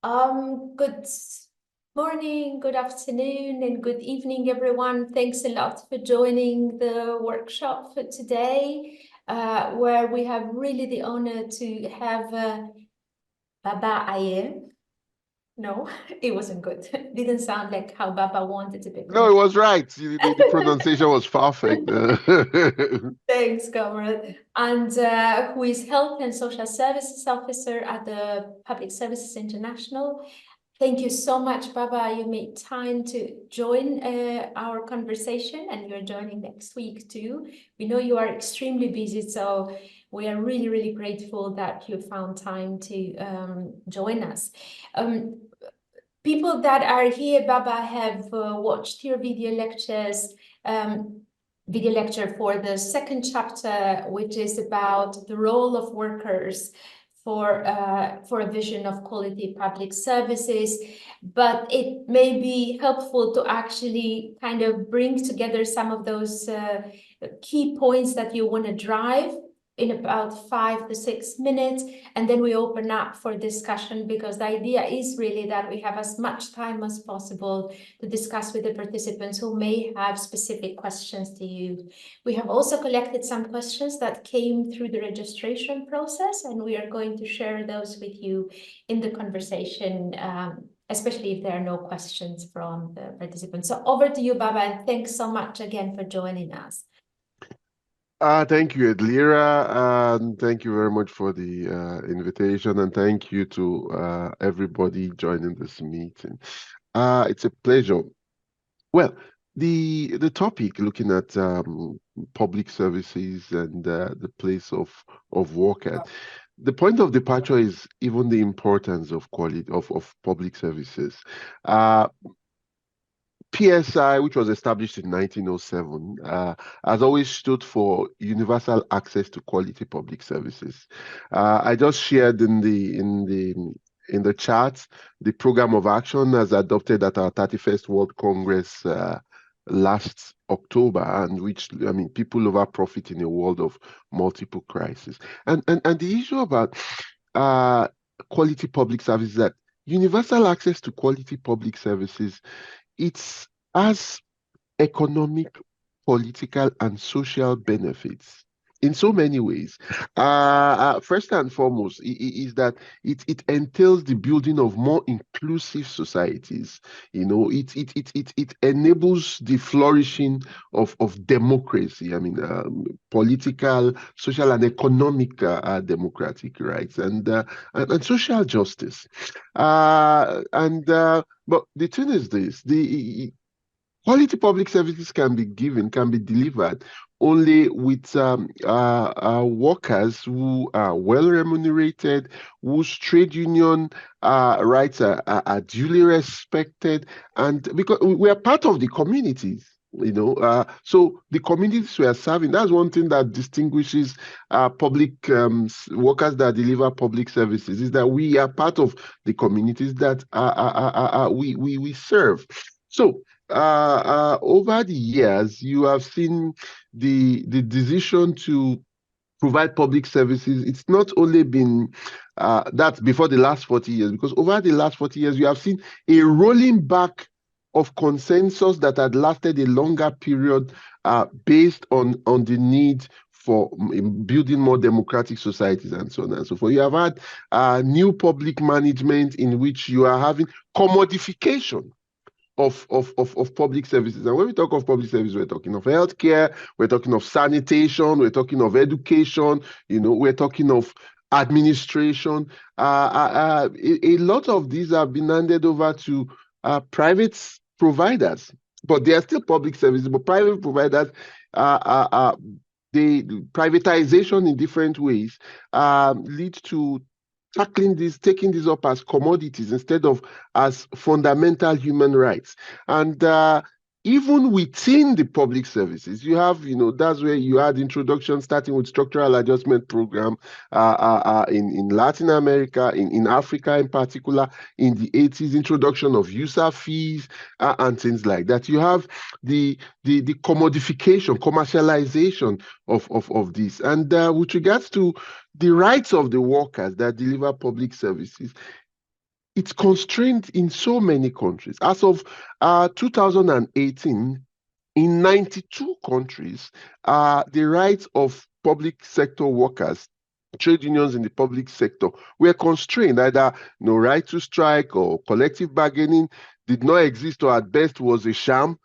Good morning, good afternoon, and good evening, everyone. Thanks a lot for joining the workshop for today, where we have really the honor to have Baba Ayer. No, it wasn't good. Didn't sound like how Baba wanted to be No, it pronounced. was right. The pronunciation was perfect. Thanks, Comrade. And who is Health and Social Services Officer at the Public Services International. Thank you so much, Baba. You made time to join our conversation, and you're joining next week too. We know you are extremely busy, so we are really, really grateful that you found time to join us. People that are here, Baba, have watched your video lecture for the second chapter, which is about the role of workers for a vision of quality public services. But it may be helpful to actually kind of bring together some of those key points that you want to drive in about 5 to 6 minutes, and then we open up for discussion, because the idea is really that we have as much time as possible to discuss with the participants who may have specific questions to you. We have also collected some questions that came through the registration process, and we are going to share those with you in the conversation, especially if there are no questions from the participants. So over to you, Baba, and thanks so much again for joining us. Thank you, Edlira, and thank you very much for the invitation, and thank you to everybody joining this meeting. It's a pleasure. Well, the topic, looking at public services and the place of workers. The point of departure is even the importance of quality of public services. Uh, PSI, which was established in 1907, has always stood for universal access to quality public services. I just shared in the chat the program of action as adopted at our 31st World Congress last October, and which, I mean, people over profit in a world of multiple crises. And the issue about quality public services, that universal access to quality public services, it's has economic, political, and social benefits in so many ways. First and foremost, is that it entails the building of more inclusive societies. You know, it enables the flourishing of democracy. I mean, political, social, and economic democratic rights, and social justice. But the thing is this: the quality public services can be delivered only with workers who are well remunerated, whose trade union rights are duly respected, and because we are part of the communities. So the communities we are serving, that's one thing that distinguishes public workers that deliver public services, is that we are part of the communities that we serve. So over the years, you have seen the decision to provide public services. It's not only been that before the last 40 years, because over the last 40 years, you have seen a rolling back of consensus that had lasted a longer period based on the need for building more democratic societies and so on and so forth. You have had new public management in which you are having commodification of public services. And when we talk of public services, we're talking of healthcare, we're talking of sanitation, we're talking of education, we're talking of administration. A lot of these have been handed over to private providers, but they are still public services. But private providers, the privatization in different ways lead to taking this up as commodities instead of as fundamental human rights. And even within the public services, you have, that's where you had introduction, starting with structural adjustment program in Latin America, in Africa in particular, in the 80s, introduction of user fees and things like that. You have the commodification, commercialization of this. And with regards to the rights of the workers that deliver public services, it's constrained in so many countries. As of 2018, in 92 countries, the rights of public sector workers, trade unions in the public sector, were constrained. Either no right to strike or collective bargaining did not exist, or at best was a sham.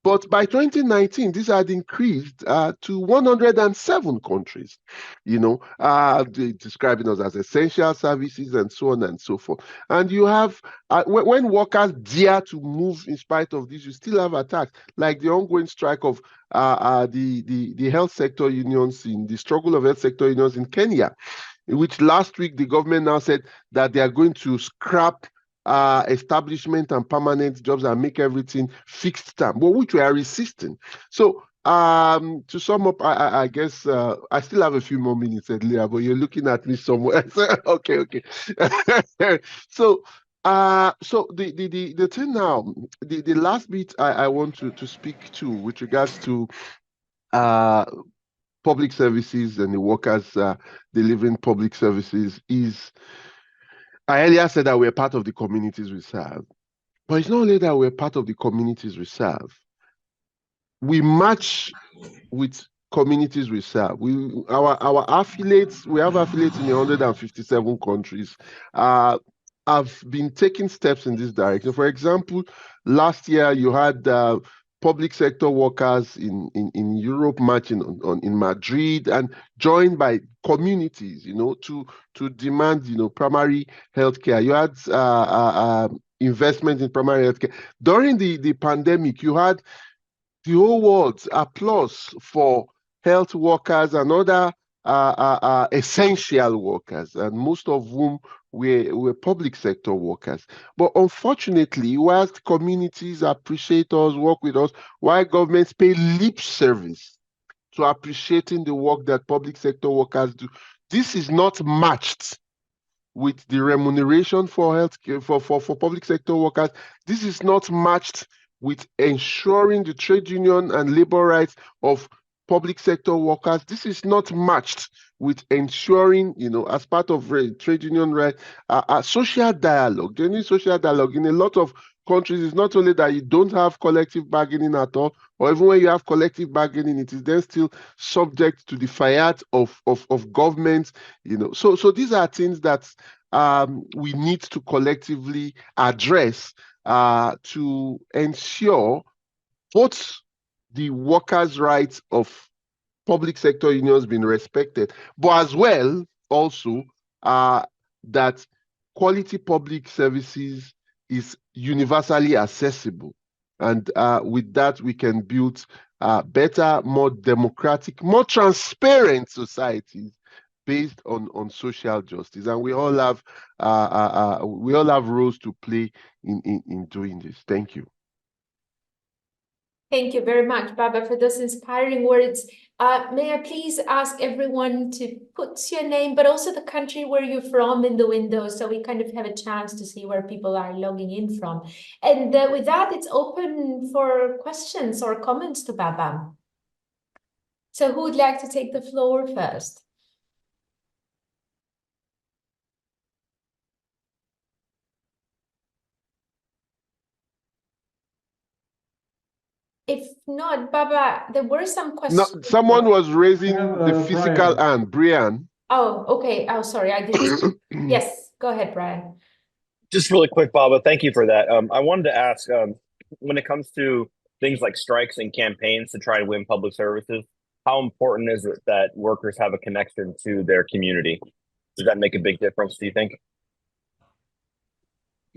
But by 2019, this had increased to 107 countries, describing us as essential services and so on and so forth. And you have, when workers dare to move in spite of this, you still have attacks, like the ongoing strike of the health sector unions, in the struggle of health sector unions in Kenya, in which last week the government now said that they are going to scrap establishment and permanent jobs and make everything fixed term, but which we are resisting. So to sum up, I guess I still have a few more minutes, Leah, but you're looking at me somewhere. Okay. So the thing now, the last bit I want to speak to with regards to public services and the workers delivering public services is, I earlier said that we're part of the communities we serve. But it's not only that we're part of the communities we serve. We match with communities we serve. Our affiliates, we have affiliates in 157 countries, have been taking steps in this direction. For example, last year you had public sector workers in Europe marching in Madrid and joined by communities, to demand, primary healthcare. You had investment in primary healthcare. During the pandemic, you had the whole world's applause for health workers and other essential workers, and most of whom were public sector workers. But unfortunately, whilst communities appreciate us, work with us, while governments pay lip service to appreciating the work that public sector workers do, this is not matched with the remuneration for healthcare for public sector workers. This is not matched with ensuring the trade union and labor rights of public sector workers. This is not matched with ensuring, as part of trade union rights, social dialogue. Genuine social dialogue in a lot of countries is not only that you don't have collective bargaining at all, or even when you have collective bargaining, it is then still subject to the fiat of governments. So these are things that we need to collectively address to ensure both the workers' rights of public sector unions being respected, but as well also that quality public services is universally accessible. And with that, we can build better, more democratic, more transparent societies based on social justice. And we all have roles to play in doing this. Thank you. Thank you very much, Baba, for those inspiring words. May I please ask everyone to put your name, but also the country where you're from in the window, so we kind of have a chance to see where people are logging in from. And with that, it's open for questions or comments to Baba. So who would like to take the floor first? If not, Baba, there were some questions. No, someone was raising the physical hand, Brian. Oh, okay. Oh, sorry, I didn't. Yes, go ahead, Brian. Just really quick, Baba, thank you for that. I wanted to ask, when it comes to things like strikes and campaigns to try to win public services, how important is it that workers have a connection to their community? Does that make a big difference, do you think?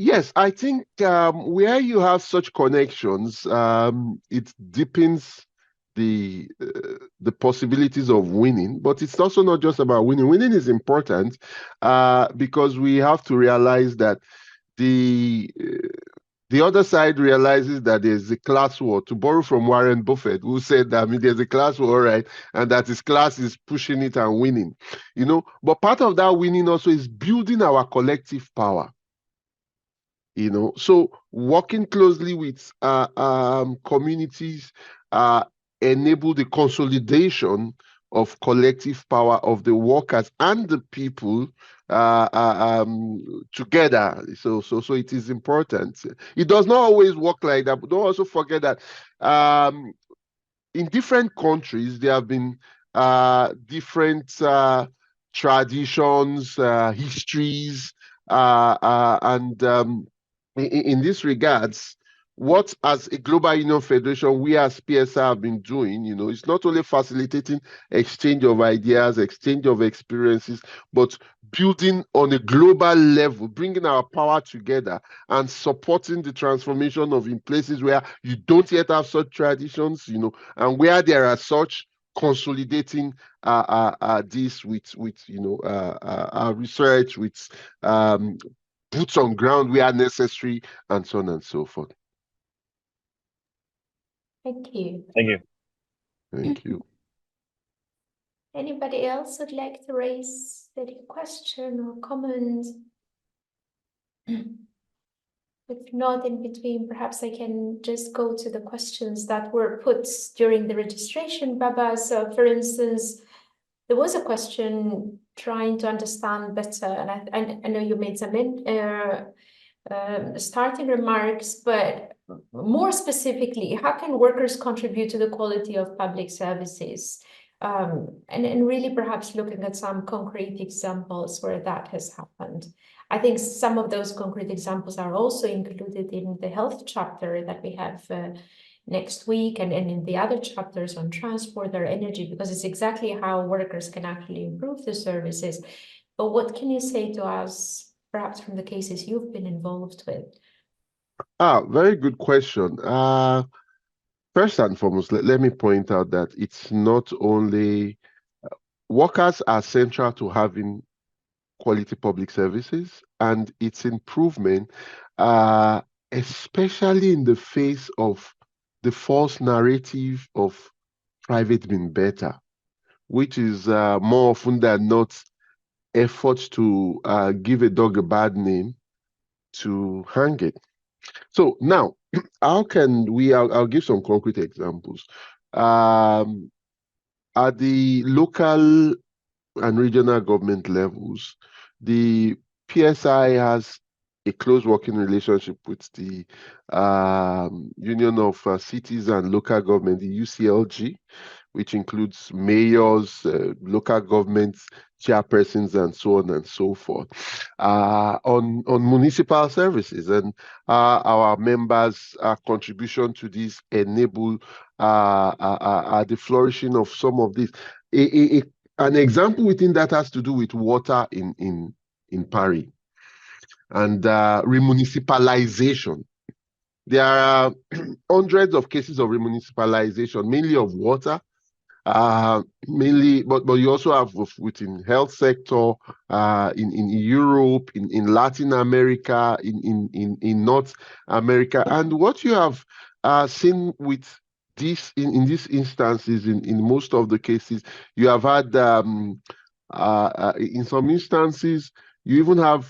Yes, I think where you have such connections, it deepens the possibilities of winning. But it's also not just about winning. Winning is important because we have to realize that the other side realizes that there's a class war. To borrow from Warren Buffett, who said that, there's a class war, right? And that his class is pushing it and winning. But part of that winning also is building our collective power. So working closely with communities enable the consolidation of collective power of the workers and the people together. So it is important. It does not always work like that, but don't also forget that in different countries there have been different traditions, histories, and in this regards, what as a global union federation we as PSI have been doing, it's not only facilitating exchange of ideas, exchange of experiences, but building on a global level, bringing our power together and supporting the transformation of in places where you don't yet have such traditions, and where there are such, consolidating this with our research, with boots on ground where necessary, and so on and so forth. Thank you. Thank you. Thank you. Anybody else would like to raise any question or comment? If not, in between, perhaps I can just go to the questions that were put during the registration, Baba. So, for instance, there was a question trying to understand better, and I know you made some starting remarks, but more specifically, how can workers contribute to the quality of public services? And really perhaps looking at some concrete examples where that has happened. I think some of those concrete examples are also included in the health chapter that we have next week, and in the other chapters on transport or energy, because it's exactly how workers can actually improve the services. But what can you say to us, perhaps from the cases you've been involved with? Very good question. First and foremost, let me point out that it's not only workers are central to having quality public services and its improvement, especially in the face of the false narrative of private being better, which is more often than not efforts to give a dog a bad name to hang it. So now, how can we, I'll give some concrete examples. At the local and regional government levels, the PSI has a close working relationship with the Union of Cities and Local Government, the UCLG, which includes mayors, local governments, chairpersons, and so on and so forth, on municipal services. And our members' contribution to this enable the flourishing of some of this. An example within that has to do with water in Paris and remunicipalization. There are hundreds of cases of remunicipalization, mainly of water, mainly, but you also have within health sector, in Europe, in Latin America, in North America. And what you have seen with this in these instances, in most of the cases, you have had in some instances, you even have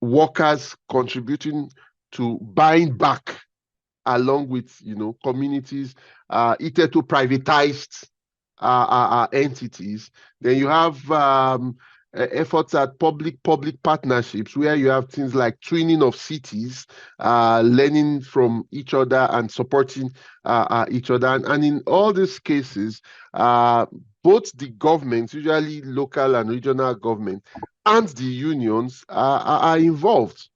workers contributing to buying back, along with communities, either to privatized entities. Then you have efforts at public partnerships, where you have things like twinning of cities, learning from each other and supporting each other. And in all these cases, both the governments, usually local and regional government, and the unions are involved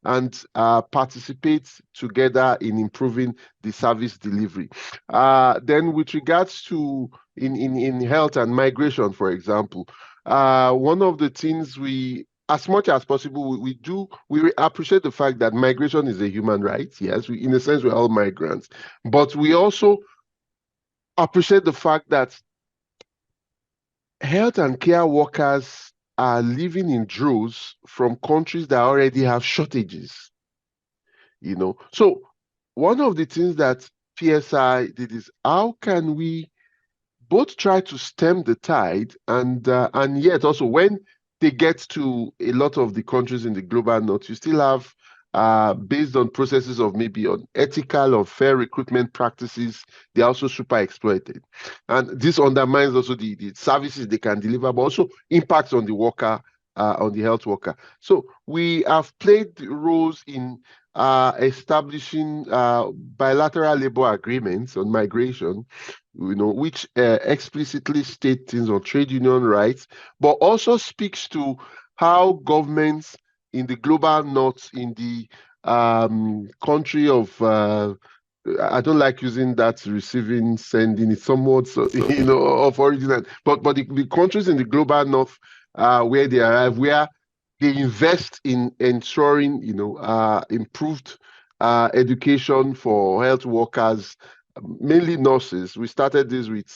and participate together in improving the service delivery. Then with regards to in health and migration, for example, one of the things we, as much as possible, we appreciate the fact that migration is a human right. Yes, in a sense, we're all migrants, but we also appreciate the fact that health and care workers are living in droves from countries that already have shortages. So one of the things that PSI did is, how can we both try to stem the tide and yet also, when they get to a lot of the countries in the global north, you still have, based on processes of maybe on ethical or fair recruitment practices, they're also super exploited. And this undermines also the services they can deliver, but also impacts on the worker on the health worker. So we have played roles in establishing bilateral labor agreements on migration, which explicitly state things on trade union rights, but also speaks to how governments in the global north, in the country of I don't like using that receiving, sending. It's somewhat, of origin. But the countries in the global north, where they arrive, where they invest in ensuring, improved education for health workers, mainly nurses. We started this with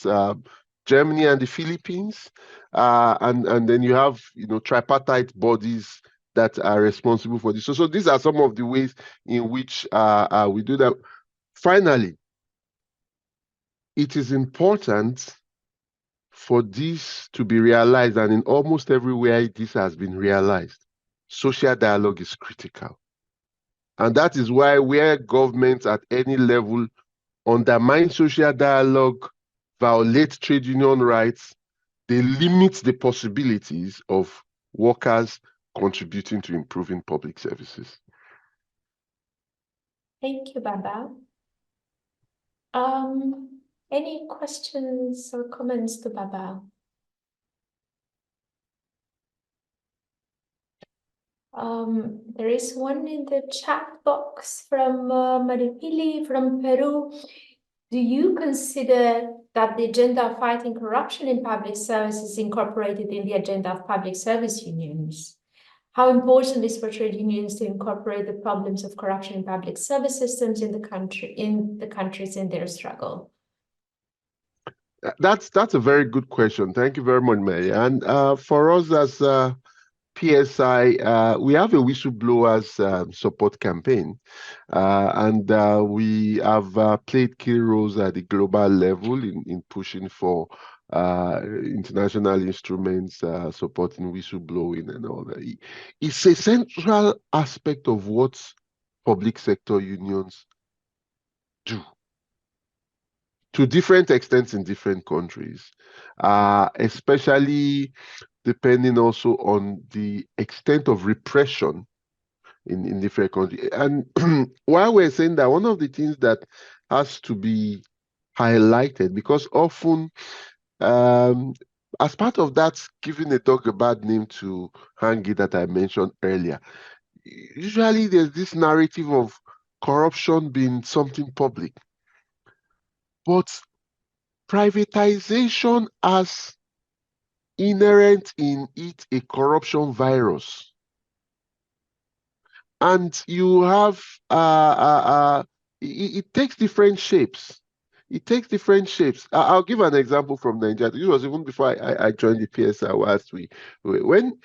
Germany and the Philippines, and then you have, tripartite bodies that are responsible for this. So these are some of the ways in which we do that. Finally, it is important for this to be realized, and in almost everywhere this has been realized. Social dialogue is critical. And that is why where governments at any level undermine social dialogue, violate trade union rights, they limit the possibilities of workers contributing to improving public services. Thank you, Baba. Any questions or comments to Baba? There is one in the chat box from Maripili from Peru. Do you consider that the agenda of fighting corruption in public services is incorporated in the agenda of public service unions? How important is for trade unions to incorporate the problems of corruption in public service systems in the countries in their struggle? That's a very good question. Thank you very much, Mary. And for us as PSI, we have a whistleblowers support campaign, and we have played key roles at the global level in pushing for international instruments supporting whistleblowing and all that. It's a central aspect of what public sector unions do, to different extents in different countries, especially depending also on the extent of repression in different countries. And while we're saying that, one of the things that has to be highlighted, because often as part of that, giving a dog a bad name to hang it that I mentioned earlier, usually there's this narrative of corruption being something public. But privatization has inherent in it a corruption virus. And you have, it takes different shapes. It takes different shapes. I'll give an example from Nigeria. This was even before I joined the PSI last week. When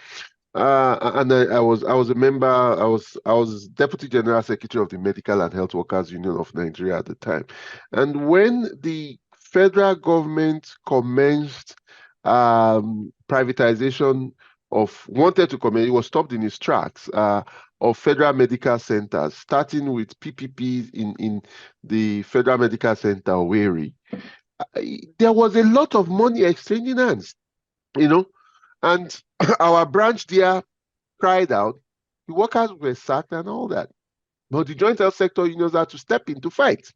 and I was a member. I was Deputy General Secretary of the Medical and Health Workers Union of Nigeria at the time. And when the federal government commenced privatization it was stopped in its tracks, of federal medical centers, starting with PPPs in the Federal Medical Center, Owerri. There was a lot of money exchanging hands, and our branch there cried out. The workers were sacked and all that. But the joint health sector unions had to step in to fight.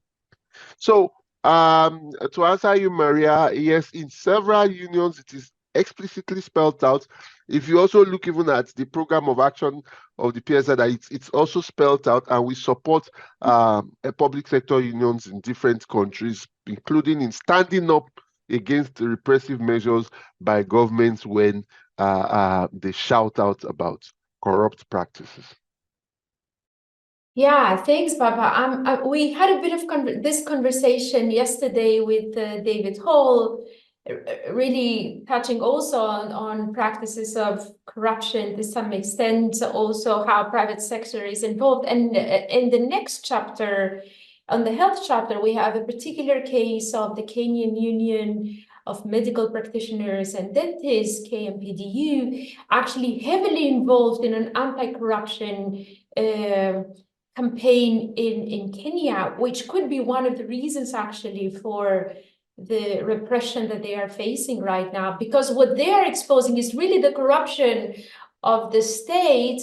So to answer you, Maria, yes, in several unions, it is explicitly spelled out. If you also look even at the program of action of the PSI, that it's also spelled out, and we support public sector unions in different countries, including in standing up against the repressive measures by governments when they shout out about corrupt practices. Yeah, thanks, Baba. We had a bit of this conversation yesterday with David Hall, really touching also on practices of corruption to some extent, also how private sector is involved. And in the next chapter, on the health chapter, we have a particular case of the Kenyan Union of Medical Practitioners and Dentists, KMPDU, actually heavily involved in an anti-corruption campaign in Kenya, which could be one of the reasons actually for the repression that they are facing right now, because what they are exposing is really the corruption of the state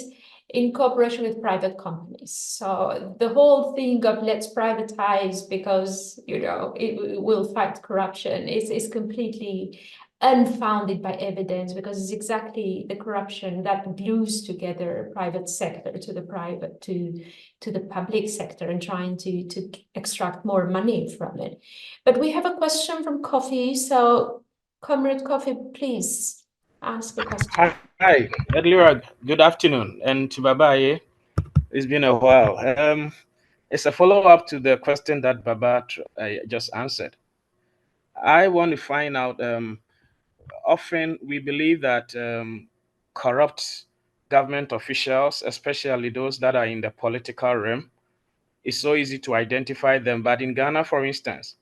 in cooperation with private companies. So the whole thing of let's privatize because, you know, it will fight corruption is completely unfounded by evidence, because it's exactly the corruption that glues together private sector to the public sector and trying to extract more money from it. But we have a question from Kofi. So Comrade Kofi, please ask a question. Hi, Edlira, good afternoon. And to Babaye, it's been a while. It's a follow-up to the question that Baba just answered. I want to find out, often we believe that corrupt government officials, especially those that are in the political realm, it's so easy to identify them. But in Ghana, for instance,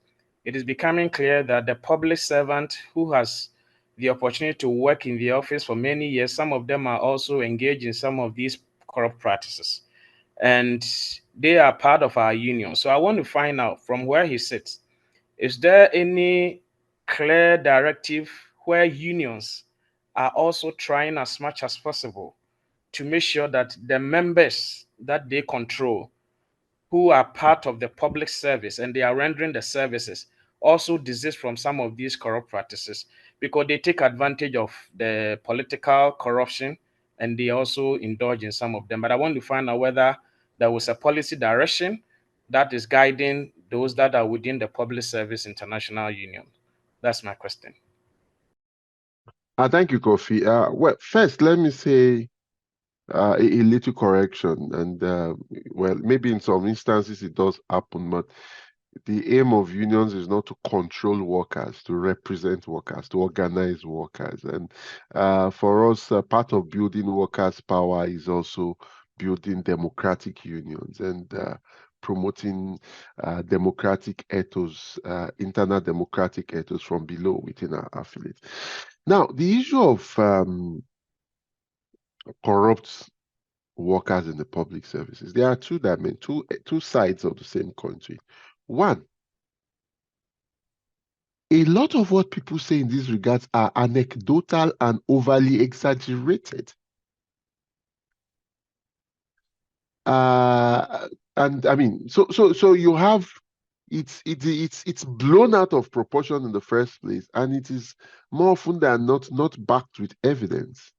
it is becoming clear that the public servant who has the opportunity to work in the office for many years, some of them are also engaged in some of these corrupt practices. And they are part of our union. So I want to find out from where he sits, is there any clear directive where unions are also trying as much as possible to make sure that the members that they control, who are part of the public service and they are rendering the services, also desist from some of these corrupt practices, because they take advantage of the political corruption and they also indulge in some of them. But I want to find out whether there was a policy direction that is guiding those that are within the Public Service International Union. That's my question. Thank you, Kofi. Well, first, let me say a little correction. And well, maybe in some instances it does happen, but the aim of unions is not to control workers, to represent workers, to organize workers. And for us, part of building workers' power is also building democratic unions and promoting democratic ethos, internal democratic ethos from below within our affiliates. Now, the issue of corrupt workers in the public services, there are two sides of the same coin to it. One, a lot of what people say in these regards are anecdotal and overly exaggerated. And I mean, so you have it's blown out of proportion in the first place, and it is more often than not backed with evidence.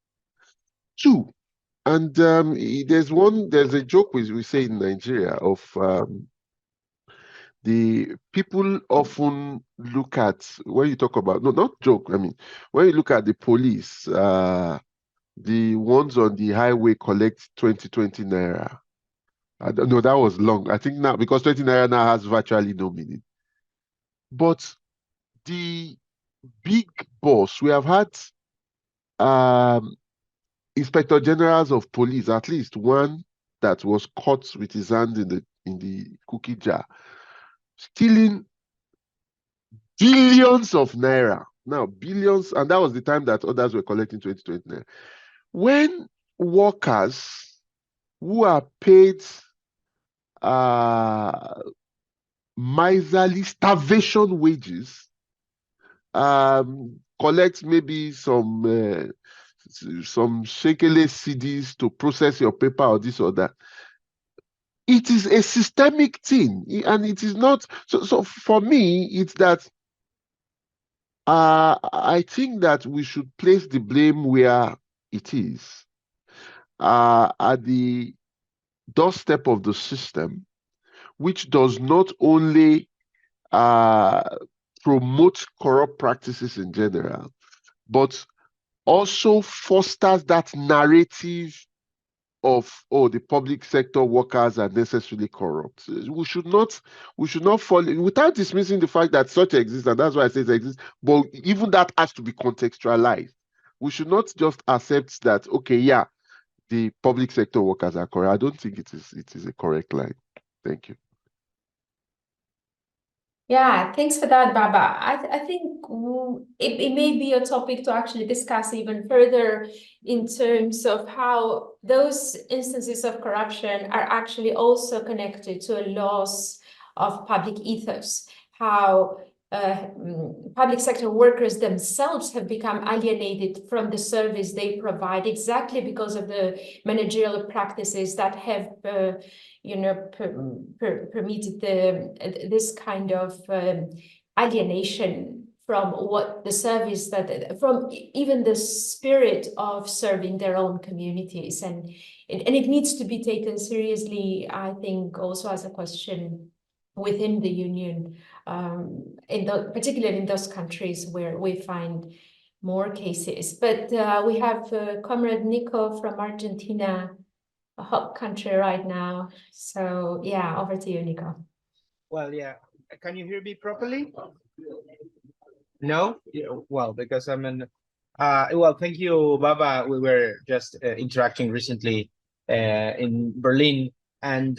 Two, and there's a joke we say in Nigeria of the people often look at, when you talk about, no, not joke, I mean, when you look at the police, the ones on the highway collect 20 naira. I don't know, that was long. I think now, because 20 naira now has virtually no meaning. But the big boss, we have had inspector generals of police, at least one that was caught with his hand in the cookie jar, stealing billions of naira. Now, billions, and that was the time that others were collecting 20 naira. When workers who are paid miserly starvation wages collect maybe some shekele CDs to process your paper or this or that, it is a systemic thing, and it is not so for me, it's that I think that we should place the blame where it is, at the doorstep of the system, which does not only promote corrupt practices in general, but also fosters that narrative of, oh, the public sector workers are necessarily corrupt. We should not fall without dismissing the fact that such exists, and that's why I say it exists, but even that has to be contextualized. We should not just accept that, okay, yeah, the public sector workers are correct. I don't think it is a correct line. Thank you. Yeah, thanks for that, Baba. I think it may be a topic to actually discuss even further in terms of how those instances of corruption are actually also connected to a loss of public ethos, how public sector workers themselves have become alienated from the service they provide exactly because of the managerial practices that have, permitted this kind of alienation from what the service from even the spirit of serving their own communities. And it needs to be taken seriously, I think, also as a question within the union, particularly in those countries where we find more cases. But we have Comrade Nico from Argentina, a hot country right now. So yeah, over to you, Nico. Well, yeah. Can you hear me properly? No? Yeah, well, because I'm in. Well, thank you, Baba. We were just interacting recently in Berlin, and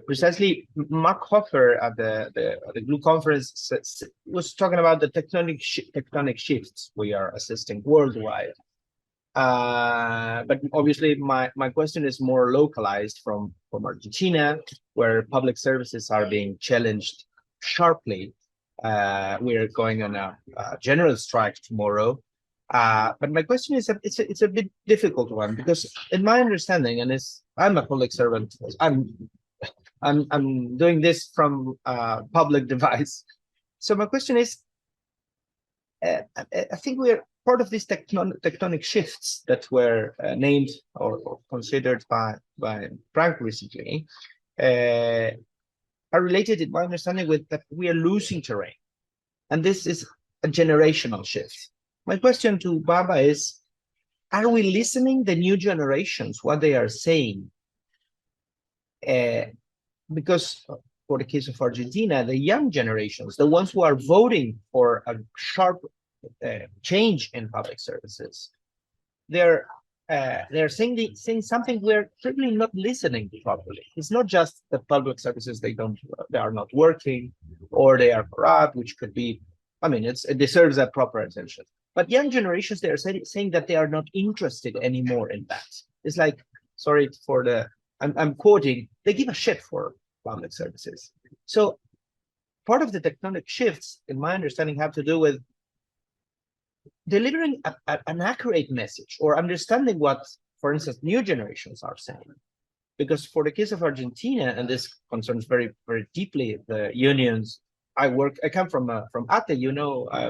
precisely Mark Hoffer at the GLUE conference was talking about the tectonic shifts we are assisting worldwide. But obviously, my question is more localized from Argentina, where public services are being challenged sharply. We're going on a general strike tomorrow. But my question is, it's a bit difficult one, because in my understanding, and I'm a public servant, I'm doing this from public device. So my question is, I think we're part of these tectonic shifts that were named or considered by Frank recently, are related, in my understanding, with that we are losing terrain. And this is a generational shift. My question to Baba is, are we listening the new generations, what they are saying? Because for the case of Argentina, the young generations, the ones who are voting for a sharp change in public services, they're saying something we're certainly not listening properly. It's not just the public services they are not working, or they are corrupt, which could be, I mean, it deserves that proper attention. But young generations, they are saying that they are not interested anymore in that. It's like, sorry for the, I'm quoting, they give a shit for public services. So part of the tectonic shifts, in my understanding, have to do with delivering an accurate message, or understanding what, for instance, new generations are saying. Because for the case of Argentina, and this concerns very, very deeply the unions. I come from ATE,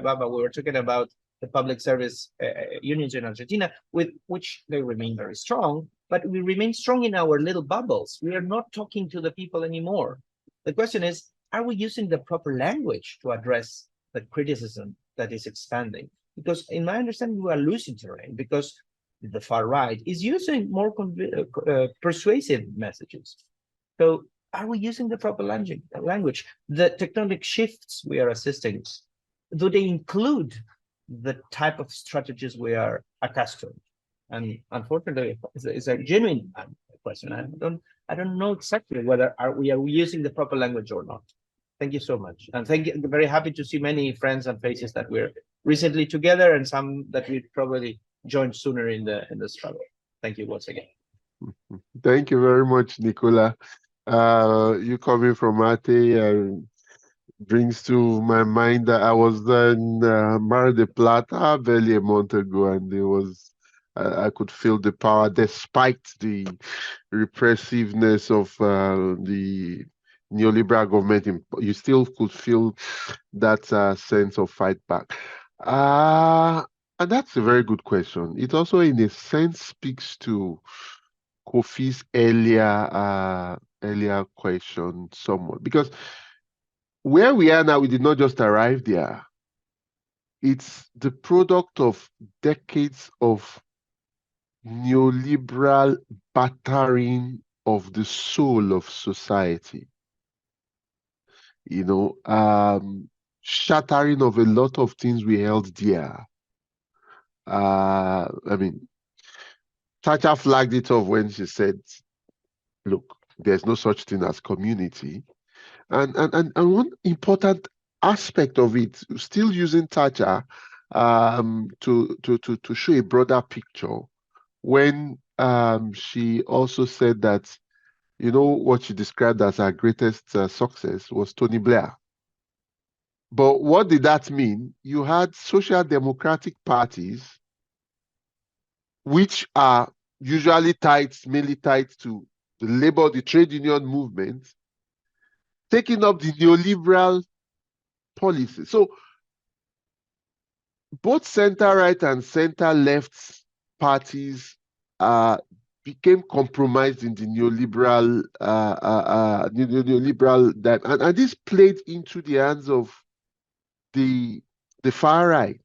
Baba, we were talking about the public service unions in Argentina, with which they remain very strong, but we remain strong in our little bubbles. We are not talking to the people anymore. The question is, are we using the proper language to address the criticism that is expanding? Because in my understanding, we are losing terrain, because the far right is using more persuasive messages. So are we using the proper language? The tectonic shifts we are assisting, do they include the type of strategies we are accustomed? And unfortunately, it's a genuine question. I don't know exactly whether we are using the proper language or not. Thank you so much. And thank you. I'm very happy to see many friends and faces that we're recently together, and some that we probably joined sooner in the struggle. Thank you once again. Thank you very much, Nicola. You coming from ATE brings to my mind that I was in Mar del Plata barely a month ago, and there was I could feel the power, despite the repressiveness of the neoliberal government. You still could feel that sense of fight back. And that's a very good question. It also, in a sense, speaks to Kofi's earlier question somewhat, because where we are now, we did not just arrive there. It's the product of decades of neoliberal battering of the soul of society. Shattering of a lot of things we held dear. I mean, Thatcher flagged it off when she said, look, there's no such thing as community. And one important aspect of it, still using Thatcher to show a broader picture, when she also said that, what she described as her greatest success was Tony Blair. But what did that mean? You had social democratic parties, which are usually mainly tied to the labor, the trade union movement, taking up the neoliberal policy. So both center-right and center-left parties became compromised in the neoliberal and this played into the hands of the far right.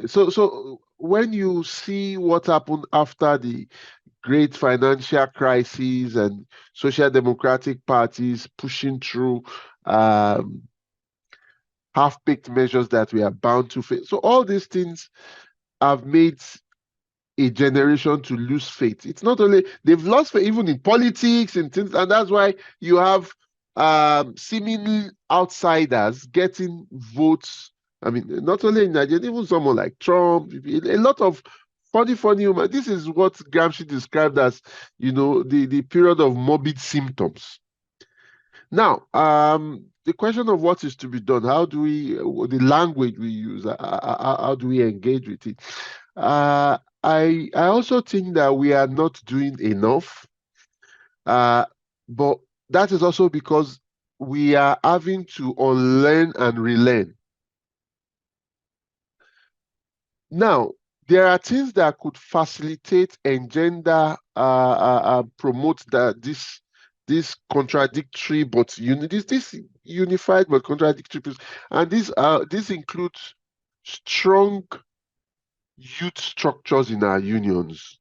So when you see what happened after the great financial crisis and social democratic parties pushing through half-baked measures that we are bound to face, so all these things have made a generation to lose faith. It's not only they've lost faith even in politics and things, and that's why you have seemingly outsiders getting votes. I mean, not only in Nigeria, even someone like Trump, a lot of funny human. This is what Gramsci described as, the period of morbid symptoms. Now, the question of what is to be done, how do the language we use, how do we engage with it? I also think that we are not doing enough, but that is also because we are having to unlearn and relearn. Now, there are things that could facilitate, engender, promote this contradictory but this unified but contradictory, and this includes strong youth structures in our unions.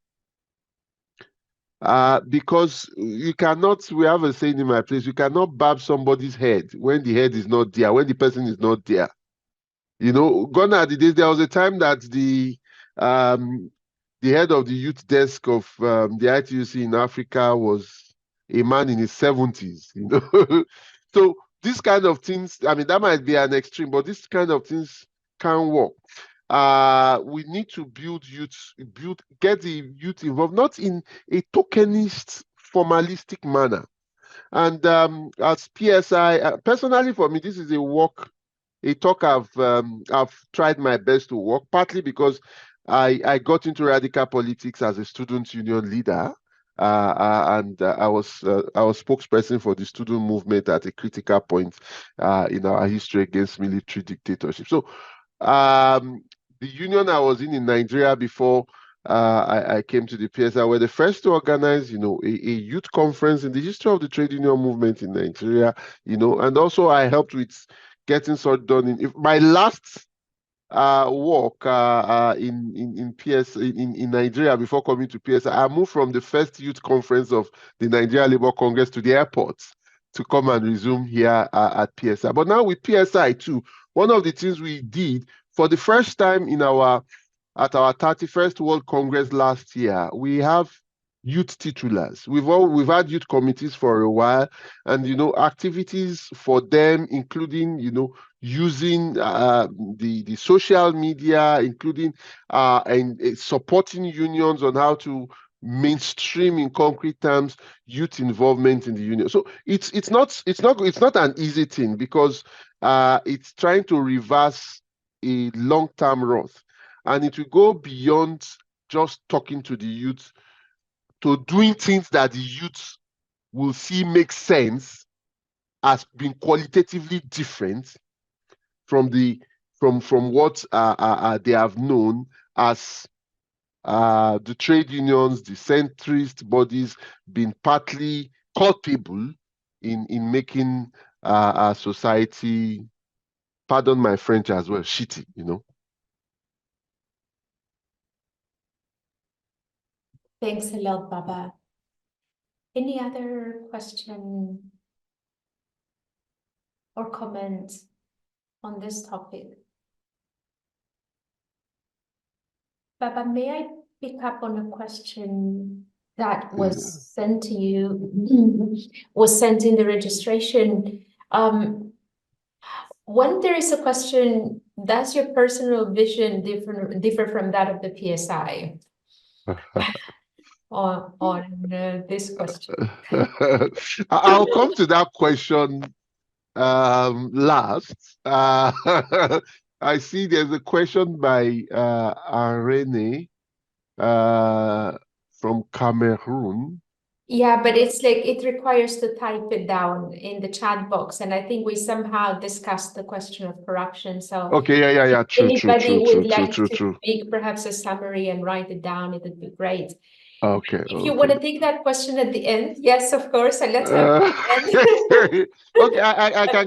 Because you cannot, we have a saying in my place, you cannot barb somebody's head when the head is not there, when the person is not there. Gone are the days. There was a time that the head of the youth desk of the ITUC in Africa was a man in his 70s. So these kind of things, I mean, that might be an extreme, but this kind of things can work. We need to get the youth involved, not in a tokenist, formalistic manner. And as PSI, personally for me, this is a talk I've tried my best to walk, partly because I got into radical politics as a student union leader, and I was spokesperson for the student movement at a critical point in our history against military dictatorship. So the union I was in Nigeria before I came to the PSI were the first to organize, a youth conference in the history of the trade union movement in Nigeria, and also I helped with getting sort done in my last work in Nigeria before coming to PSI. I moved from the first youth conference of the Nigeria Labour Congress to the airport to come and resume here at PSI. But now with PSI too, one of the things we did for the first time at our 31st World Congress last year, we have youth titulars. We've had youth committees for a while, and activities for them, including using the social media, including and supporting unions on how to mainstream in concrete terms youth involvement in the union. So it's not an easy thing, because it's trying to reverse a long-term wrath, and it will go beyond just talking to the youth to doing things that the youth will see make sense as being qualitatively different from what they have known as the trade unions, the centrist bodies, being partly culpable in making our society, pardon my French as well, shitty, Thanks a lot, Baba. Any other question or comment on this topic? Baba, may I pick up on a question that was sent to you, was sent in the registration? When there is a question, does your personal vision differ from that of the PSI? on this question. I'll come to that question last, I see there's a question by Arene from Cameroon. Yeah, but it's like it requires to type it down in the chat box, and I think we somehow discussed the question of corruption. So Okay, yeah. True. anybody would like to make perhaps a summary and write it down, it would be great. Okay. If you want to take that question at the end, yes, of course, and let's have it at the end. Okay,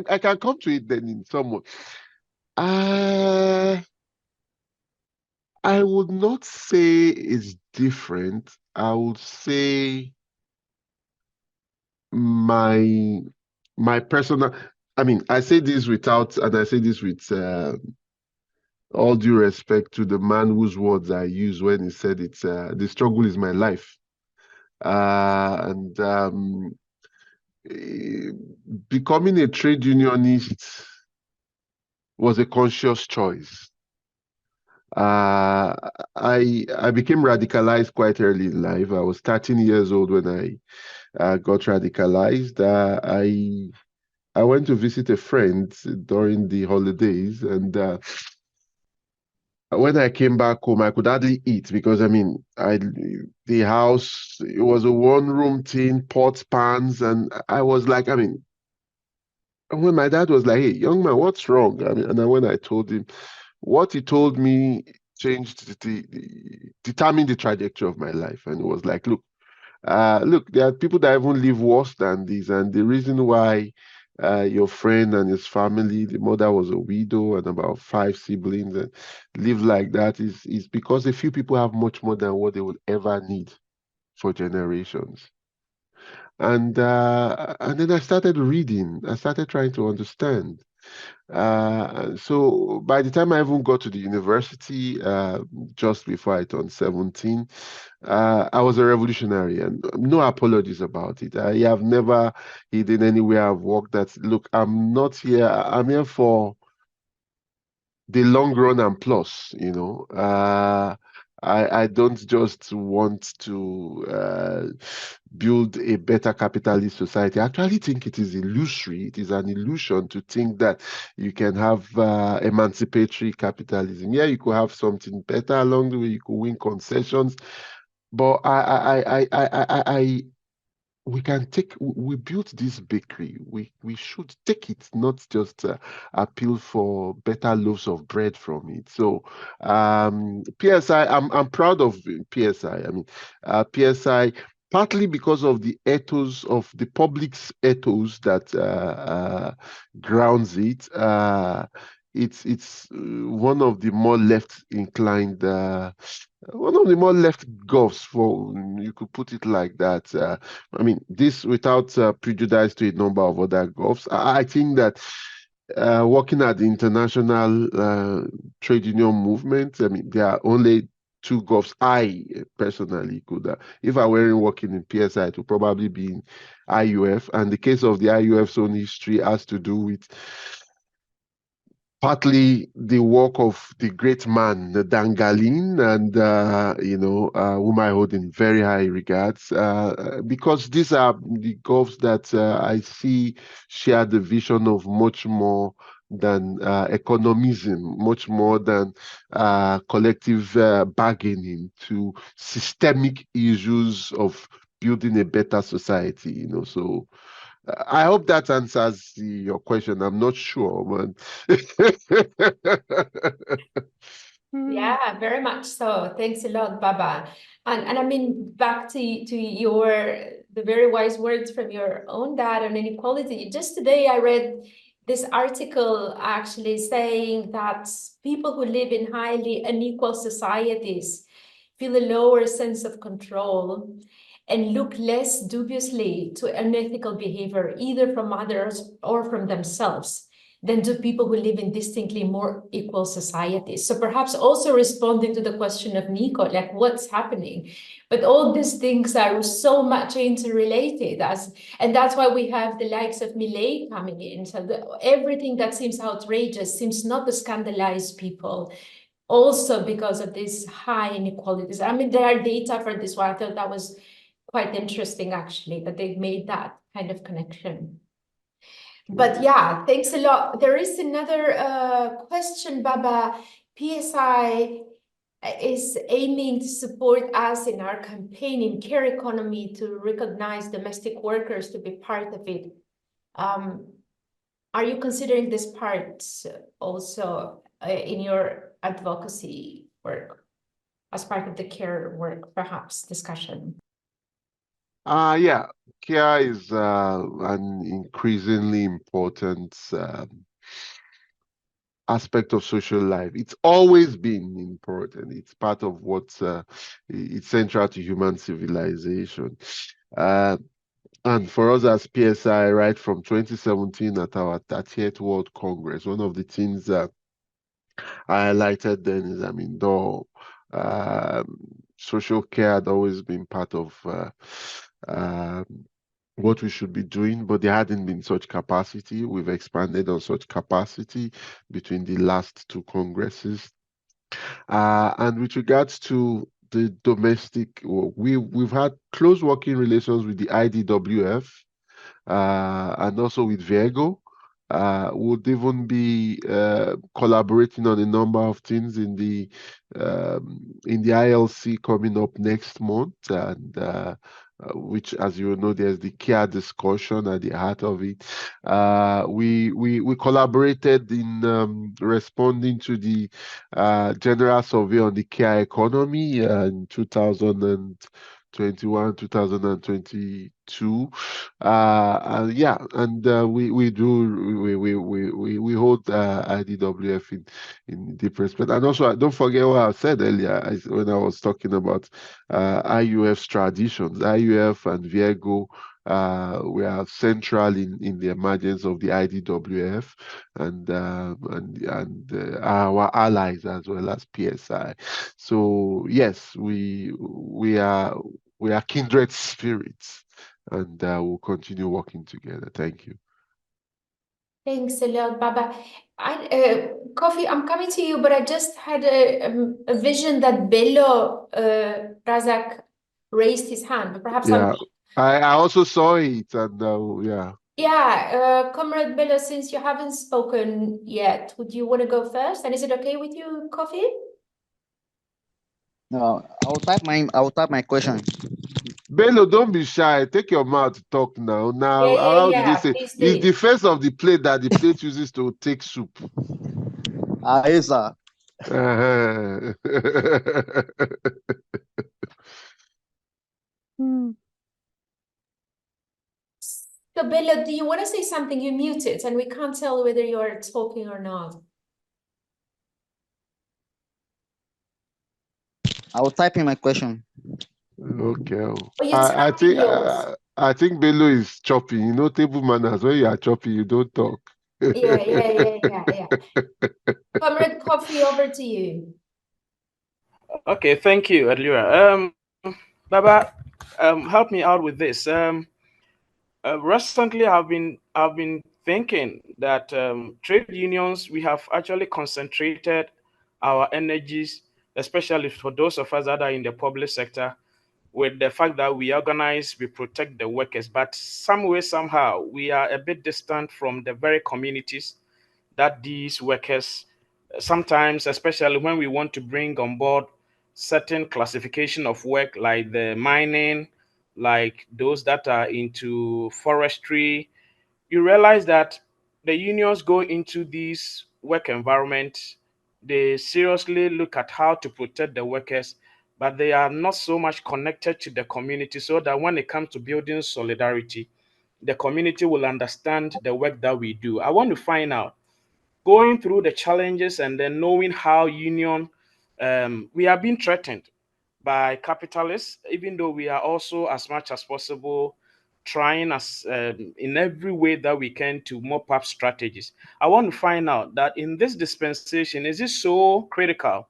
I can come to it then in some way. I would not say it's different. I would say my personal, I mean, I say this without, and I say this with all due respect to the man whose words I used when he said it's the struggle is my life. Becoming a trade unionist was a conscious choice. I became radicalized quite early in life. I was 13 years old when I got radicalized. I went to visit a friend during the holidays, and when I came back home, I could hardly eat because the house, it was a one-room thing, pots, pans, and I was like, when my dad was like, "Hey, young man, what's wrong?" And when I told him, what he told me changed determined the trajectory of my life, and it was like, look, there are people that even live worse than this, and the reason why your friend and his family, the mother was a widow and about 5 siblings, and live like that is because a few people have much more than what they will ever need for generations. And then I started reading. I started trying to understand. So by the time I even got to the university, just before I turned 17, I was a revolutionary, and no apologies about it. I have never hidden anywhere I've worked that, look, I'm not here. I'm here for the long run and plus, I don't just want to build a better capitalist society. I actually think it is illusory. It is an illusion to think that you can have emancipatory capitalism. Yeah, you could have something better along the way. You could win concessions, but we built this bakery. We should take it, not just appeal for better loaves of bread from it. So PSI, I'm proud of PSI. PSI, partly because of the ethos of the public's ethos that grounds it. It's one of the more left inclined one of the more left govs, for you could put it like that. This without prejudice to a number of other govs. I think that working at the international trade union movement, there are only 2 govs I personally could, if I weren't working in PSI, it would probably be in IUF. And the case of the IUF's own history has to do with partly the work of the great man, the Dangalin, and whom I hold in very high regards, because these are the govs that I see share the vision of much more than economism, much more than collective bargaining to systemic issues of building a better society. So I hope that answers your question. I'm not sure, man. Yeah, very much so. Thanks a lot, Baba. And back to the very wise words from your own dad on inequality. Just today I read this article actually saying that people who live in highly unequal societies feel a lower sense of control and look less dubiously to unethical behavior, either from others or from themselves, than do people who live in distinctly more equal societies. So perhaps also responding to the question of Nico, like what's happening? But all these things are so much interrelated, and that's why we have the likes of Milei coming in. So everything that seems outrageous seems not to scandalize people, also because of these high inequalities. There are data for this one. I thought that was quite interesting, actually, that they've made that kind of connection. But yeah, thanks a lot. There is another question, Baba. PSI is aiming to support us in our campaign in care economy to recognize domestic workers to be part of it. Are you considering this part also in your advocacy work as part of the care work, perhaps discussion? Yeah, care is an increasingly important aspect of social life. It's always been important. It's part of what it's central to human civilization. And for us as PSI, right from 2017 at our 30th World Congress, one of the things that I highlighted then is, though social care had always been part of what we should be doing, but there hadn't been such capacity. We've expanded on such capacity between the last two congresses. And with regards to the domestic, we've had close working relations with the IDWF and also with Virgo. Would even be collaborating on a number of things in the ILC coming up next month, and which, as you know, there's the care discussion at the heart of it. We collaborated in responding to the general survey on the care economy in 2021, 2022. And yeah, and we hold IDWF in deep respect. And also, don't forget what I said earlier when I was talking about IUF's traditions. IUF and Virgo were central in the emergence of the IDWF and our allies as well as PSI. So yes, we are kindred spirits, and we'll continue working together. Thank you. Thanks a lot, Baba. Kofi, I'm coming to you, but I just had a vision that Bello Razak raised his hand, but perhaps Yeah, I also saw it, and yeah. Yeah, Comrade Bello, since you haven't spoken yet, would you want to go first? And is it okay with you, Kofi? No, I'll type my question. Bello, don't be shy. Take your mouth to talk now. Now, how did they say? Please It's do. the face of the plate that the plate uses to take soup. Yes, sir. Uh-huh. So, Bello, do you want to say something? You muted, and we can't tell whether you're talking or not. I'll type in my question. Okay. Oh, you're I typing think yours. I think Bello is chopping. You know, table manners. When you are chopping, you don't talk. Yeah. Comrade Kofi, over to you. Okay, thank you, Adlura. Baba, help me out with this. Recently, I've been thinking that trade unions, we have actually concentrated our energies, especially for those of us that are in the public sector, with the fact that we organize, we protect the workers, but some way, somehow, we are a bit distant from the very communities that these workers, sometimes, especially when we want to bring on board certain classification of work, like the mining, like those that are into forestry, you realize that the unions go into these work environments, they seriously look at how to protect the workers, but they are not so much connected to the community, so that when it comes to building solidarity, the community will understand the work that we do. I want to find out, going through the challenges and then knowing how union, we are being threatened by capitalists, even though we are also, as much as possible, trying as in every way that we can to mop up strategies. I want to find out that in this dispensation, is it so critical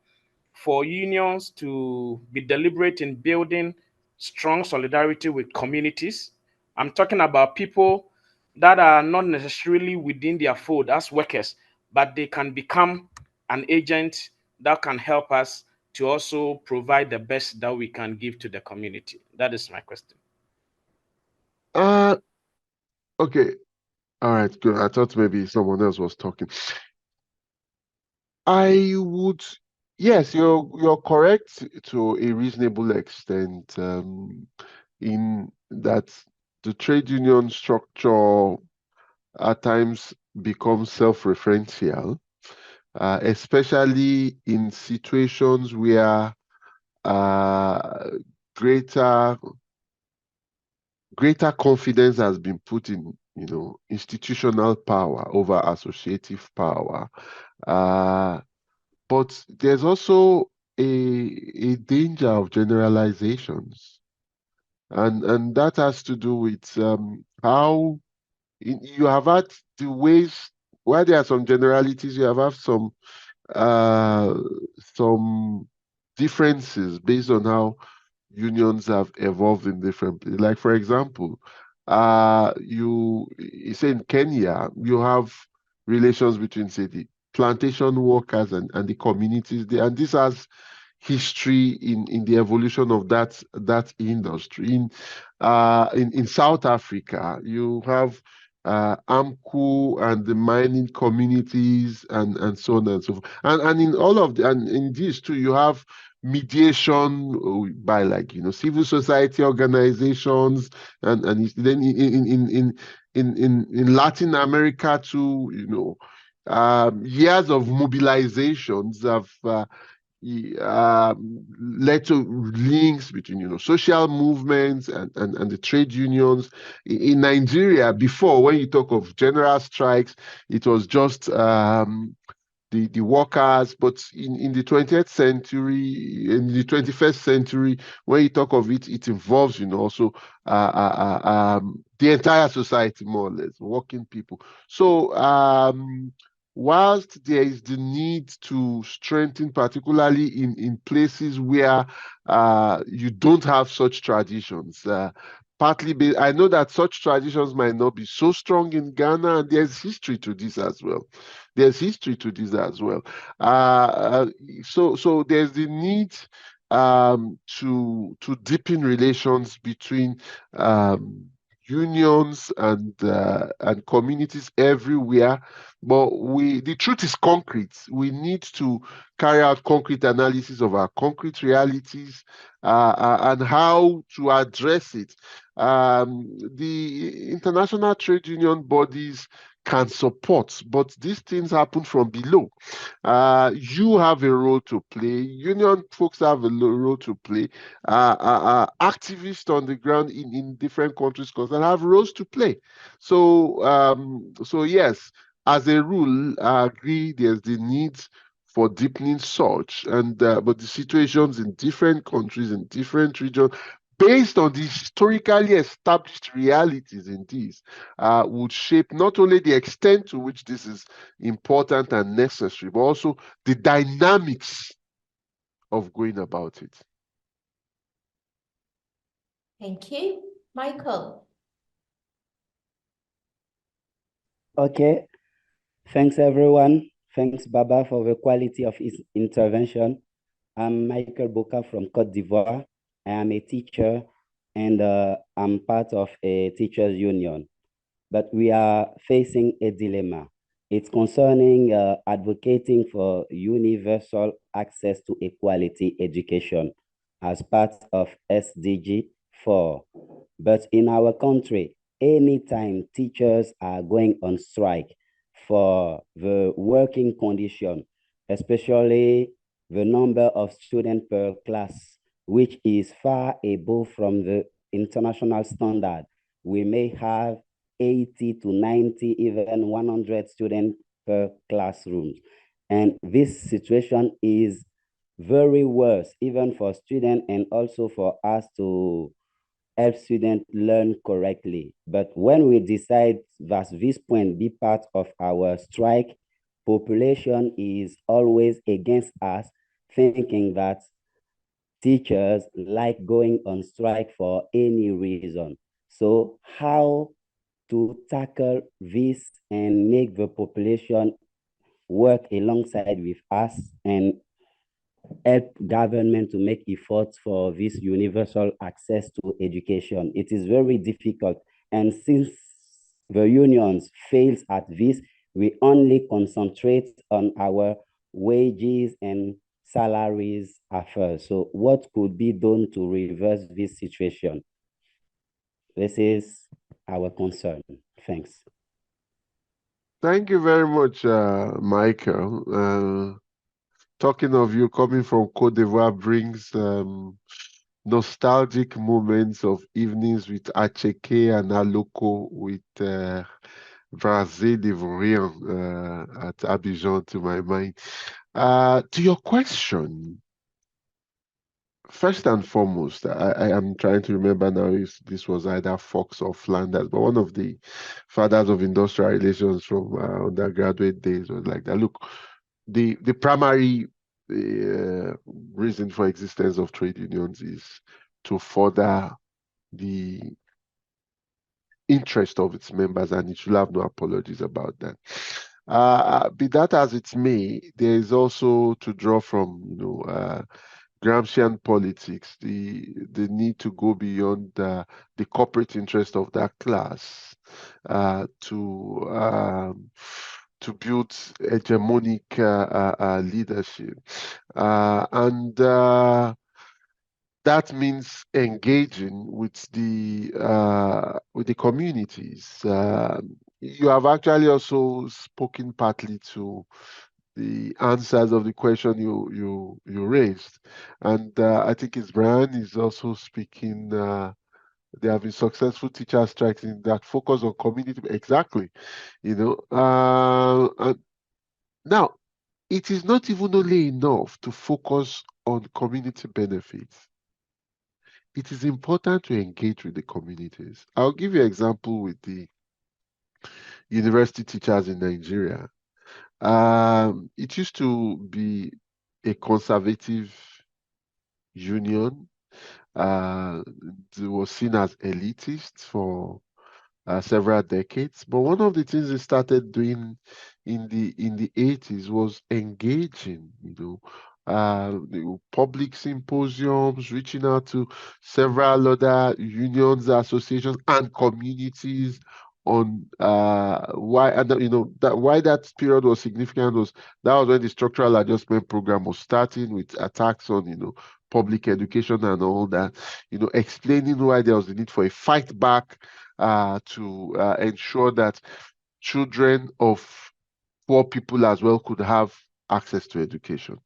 for unions to be deliberate in building strong solidarity with communities? I'm talking about people that are not necessarily within their fold as workers, but they can become an agent that can help us to also provide the best that we can give to the community. That is my question. Okay. All right, good. I thought maybe someone else was talking. I would, yes, you're correct to a reasonable extent, in that the trade union structure at times becomes self-referential, especially in situations where uh, greater greater confidence has been put in, institutional power over associative power. Uh, but there's also a danger of generalizations, and that has to do with how you have had the ways. While there are some generalities, you have had uh, some differences based on how unions have evolved in different places. Like, for example, you say in Kenya, you have relations between, say, the plantation workers and the communities there, and this has history in the evolution of that industry. In South Africa, you have AMCU and the mining communities and so on and so forth. And in all of and in these two, you have mediation by, like, civil society organizations, and then in Latin America too, years of mobilizations have led to links between, social movements and the trade unions. In Nigeria, before, when you talk of general strikes, it was just the workers. But in the 20th century, in the 21st century, when you talk of it, it involves, also the entire society, more or less, working people. So whilst there is the need to strengthen, particularly in places where you don't have such traditions, partly I know that such traditions might not be so strong in Ghana, and there's history to this as well. There's history to this as well. So there's the need to deepen relations between unions and communities everywhere. But the truth is concrete. We need to carry out concrete analysis of our concrete realities, and how to address it. The international trade union bodies can support, but these things happen from below. You have a role to play. Union folks have a role to play. Activists on the ground in different countries concerned have roles to play. So yes, as a rule, I agree there's the need for deepening such, and but the situations in different countries, in different regions, based on the historically established realities in these, would shape not only the extent to which this is important and necessary, but also the dynamics of going about it. Thank you. Michael. Okay, thanks everyone. Thanks Baba for the quality of his intervention. I'm Michael Boka from Cote d'Ivoire. I am a teacher and I'm part of a teachers union, but we are facing a dilemma. It's concerning advocating for universal access to equality education as part of SDG 4. But in our country, anytime teachers are going on strike for the working condition, especially the number of students per class, which is far above from the international standard, we may have 80 to 90, even 100 students per classroom. And this situation is very worse, even for students and also for us to help students learn correctly. But when we decide that this point be part of our strike, population is always against us, thinking that teachers like going on strike for any reason. So how to tackle this and make the population work alongside with us and help government to make efforts for this universal access to education? It is very difficult. And since the unions fails at this, we only concentrate on our wages and salaries affairs. So what could be done to reverse this situation? This is our concern. Thanks. Thank you very much, Michael. Talking of you coming from Côte d'Ivoire brings nostalgic moments of evenings with Acheke and Aloko with Brazil Ivorian at Abidjan to my mind. To your question, first and foremost, I am trying to remember now if this was either Fox or Flanders, but one of the fathers of industrial relations from undergraduate days was like that. Look, the primary reason for existence of trade unions is to further the interest of its members, and it should have no apologies about that. Be that as it may, there is also to draw from, Gramscian politics, the need to go beyond the corporate interest of that class to build hegemonic leadership, and that means engaging with the communities. You have actually also spoken partly to the answers of the question you raised, and I think it's Brian is also speaking. There have been successful teacher strikes in that focus on community. Exactly, and now it is not even only enough to focus on community benefits. It is important to engage with the communities. I'll give you an example with the university teachers in Nigeria. It used to be a conservative union. It was seen as elitist for several decades. But one of the things they started doing in the 80s was engaging, the public symposiums, reaching out to several other unions, associations, and communities on why, and that why that period was significant was that was when the structural adjustment program was starting, with attacks on public education and all that, explaining why there was a need for a fight back to ensure that children of poor people as well could have access to education.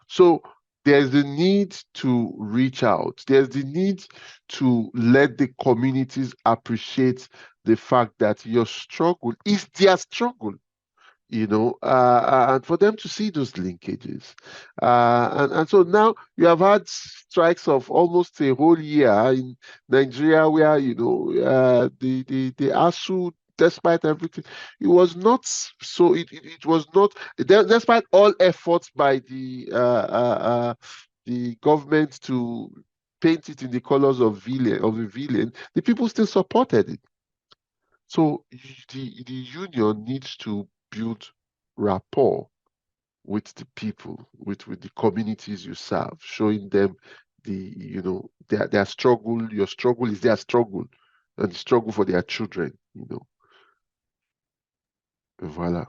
So there's the need to reach out. There's the need to let the communities appreciate the fact that your struggle is their struggle, and for them to see those linkages. And so now you have had strikes of almost a whole year in Nigeria where, the ASU, despite everything, it was not so, it was not, despite all efforts by the government to paint it in the colors of the villain, the people still supported it. So the union needs to build rapport with the people, with the communities you serve, showing them their struggle. Your struggle is their struggle, and the struggle for their children. Voila.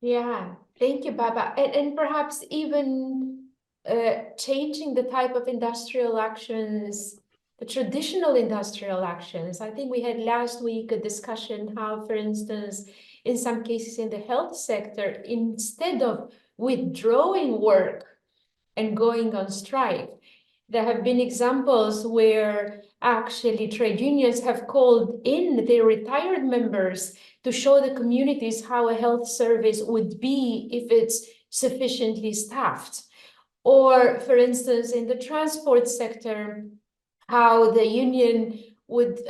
Yeah, thank you, Baba. And perhaps even changing the type of industrial actions, the traditional industrial actions. I think we had last week a discussion how, for instance, in some cases in the health sector, instead of withdrawing work and going on strike, there have been examples where actually trade unions have called in their retired members to show the communities how a health service would be if it's sufficiently staffed. Or, for instance, in the transport sector, how the union would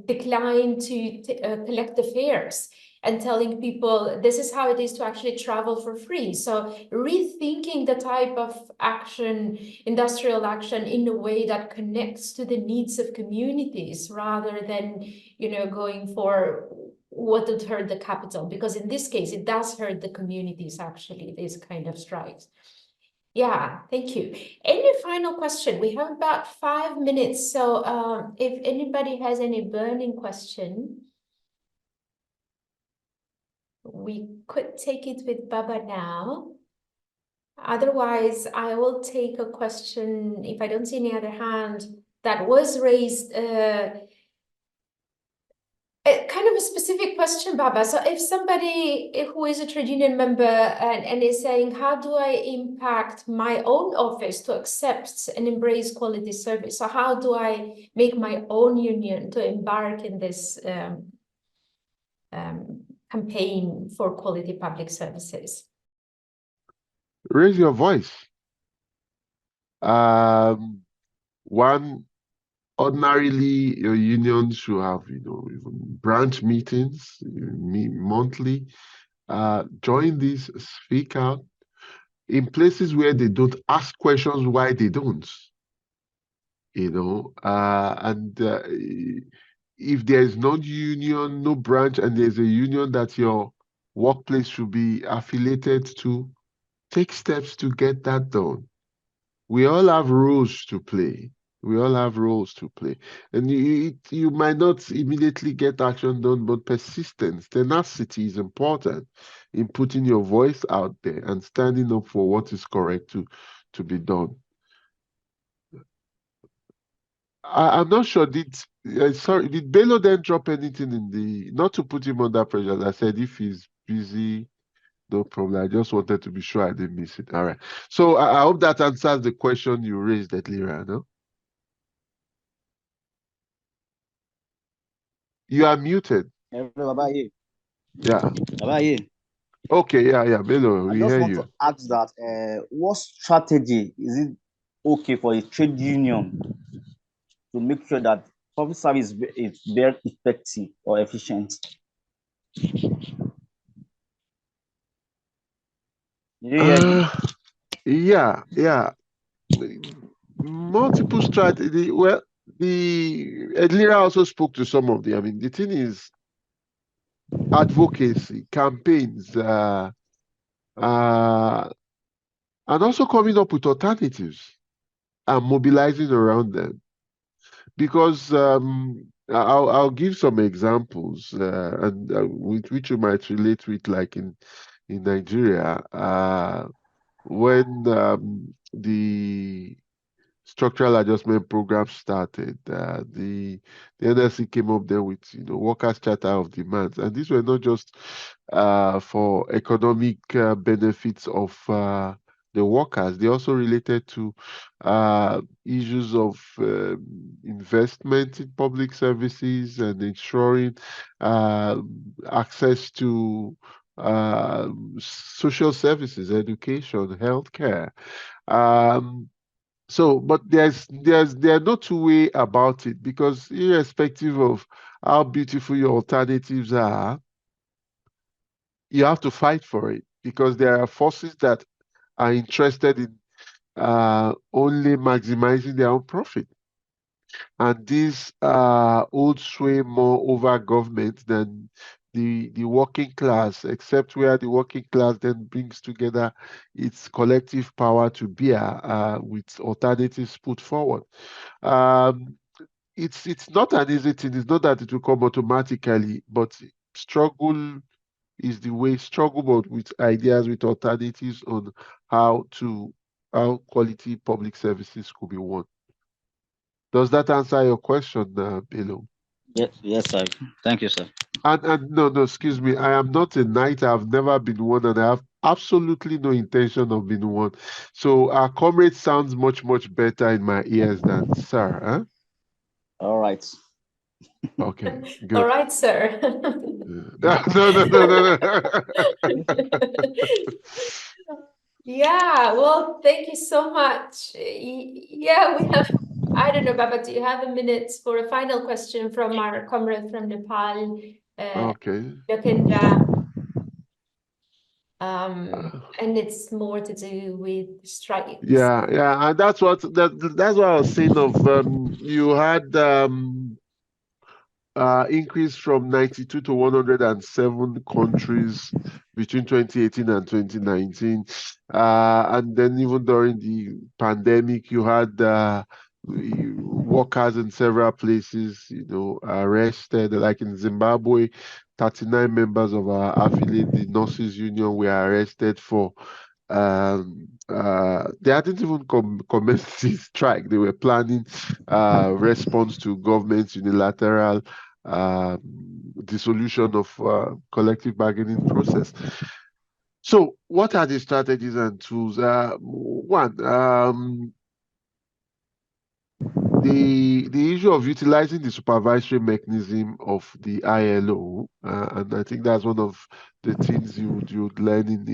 decline to collect the fares and telling people this is how it is to actually travel for free. So rethinking the type of action, industrial action, in a way that connects to the needs of communities rather than, going for what would hurt the capital, because in this case, it does hurt the communities, actually, these kind of strikes. Yeah, thank you. Any final question? We have about 5 minutes. So if anybody has any burning question, we could take it with Baba now. Otherwise, I will take a question, if I don't see any other hand, that was raised, kind of a specific question, Baba. So if somebody who is a trade union member and is saying, how do I impact my own office to accept and embrace quality service? So how do I make my own union to embark in this campaign for quality public services? Raise your voice. One, ordinarily, your union should have, even branch meetings, meet monthly. Join this, speak out in places where they don't ask questions why they don't. If there is no union, no branch, and there's a union that your workplace should be affiliated to, take steps to get that done. We all have roles to play. We all have roles to play. And you might not immediately get action done, but persistence, tenacity is important in putting your voice out there and standing up for what is correct to be done. I'm not sure, did Bello then drop anything in the, not to put him under pressure, as I said, if he's busy, no problem. I just wanted to be sure I didn't miss it. All right. So I hope that answers the question you raised, Lira, no? You are muted. Baba, yeah. Yeah. Baba, yeah. Okay, yeah, Bello, I we just hear want you. to ask that what strategy is it okay for a trade union to make sure that public service is very effective or efficient? Yeah. Multiple strategy. Well, the Lira also spoke to some of the. I mean, the thing is advocacy, campaigns, and also coming up with alternatives and mobilizing around them. Because I'll give some examples, and with which you might relate with, like in Nigeria, when the structural adjustment program started, the NLC came up there with workers' charter of demands, and these were not just for economic benefits of the workers. They also related to issues of investment in public services and ensuring access to social services, education, healthcare. But there are no two way about it, because irrespective of how beautiful your alternatives are, you have to fight for it, because there are forces that are interested in only maximizing their own profit. And these hold sway more over government than the working class, except where the working class then brings together its collective power to bear with alternatives put forward. It's not an easy thing. It's not that it will come automatically, but struggle is the way. Struggle, but with ideas, with alternatives on how quality public services could be won. Does that answer your question, Bello? Yes, sir. Thank you, sir. And no, excuse me. I am not a knight. I've never been one, and I have absolutely no intention of being one. So our comrade sounds much better in my ears than sir. Huh? All right. Okay, good. All right, sir. No. Yeah, well, thank you so much. Yeah, we have, I don't know, Baba, do you have a minute for a final question from our comrade from Nepal? Okay. Lokendra. And it's more to do with strikes. Yeah, and that's what I was saying of you had increase from 92 to 107 countries between 2018 and 2019. And then even during the pandemic, you had workers in several places, arrested. Like in Zimbabwe, 39 members of our affiliate, the Nurses Union, were arrested for they hadn't even commenced the strike. They were planning response to government's unilateral dissolution of collective bargaining process. So what are the strategies and tools? One, the issue of utilizing the supervisory mechanism of the ILO, and I think that's one of the things you'd learn in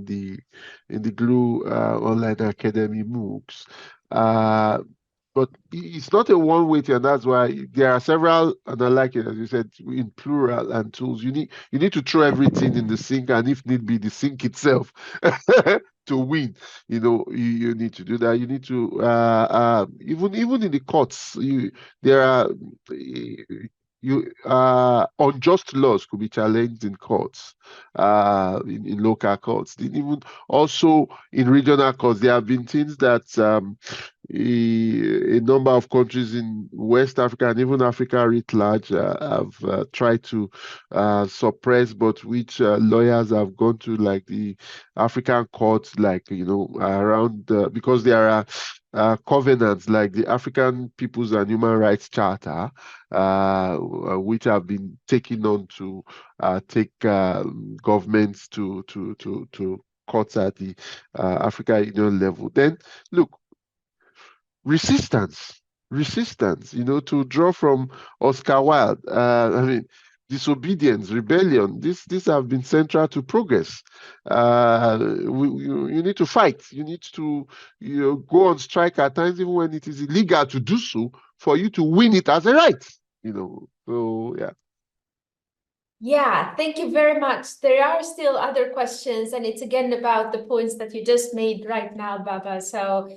the GLUE Online Academy MOOCs. But it's not a one-way thing, and that's why there are several, and I like it, as you said, in plural, and tools. You need to throw everything in the sink, and if need be, the sink itself to win. You need to do that. You need to even in the courts, there are unjust laws could be challenged in courts, in local courts. Even also in regional courts, there have been things that a number of countries in West Africa and even Africa writ large have tried to suppress, but which lawyers have gone to, like the African courts, like around because there are covenants like the African Peoples and Human Rights Charter, which have been taken on to take governments to courts at the African Union level. Then look, resistance, to draw from Oscar Wilde. I mean, disobedience, rebellion, these have been central to progress. You need to fight. You need to go on strike at times, even when it is illegal to do so, for you to win it as a right. So yeah. Yeah, thank you very much. There are still other questions, and it's again about the points that you just made right now, Baba. So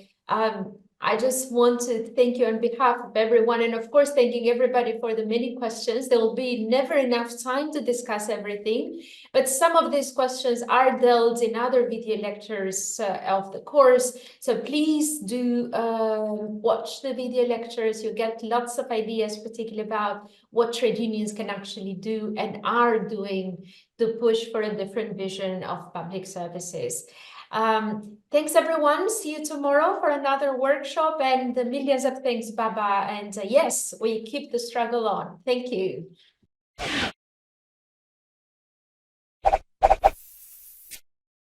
I just want to thank you on behalf of everyone, and of course, thanking everybody for the many questions. There will be never enough time to discuss everything, but some of these questions are dealt in other video lectures of the course. So please do watch the video lectures. You get lots of ideas, particularly about what trade unions can actually do and are doing to push for a different vision of public services. Thanks, everyone. See you tomorrow for another workshop, and millions of thanks, Baba. And yes, we keep the struggle on. Thank you.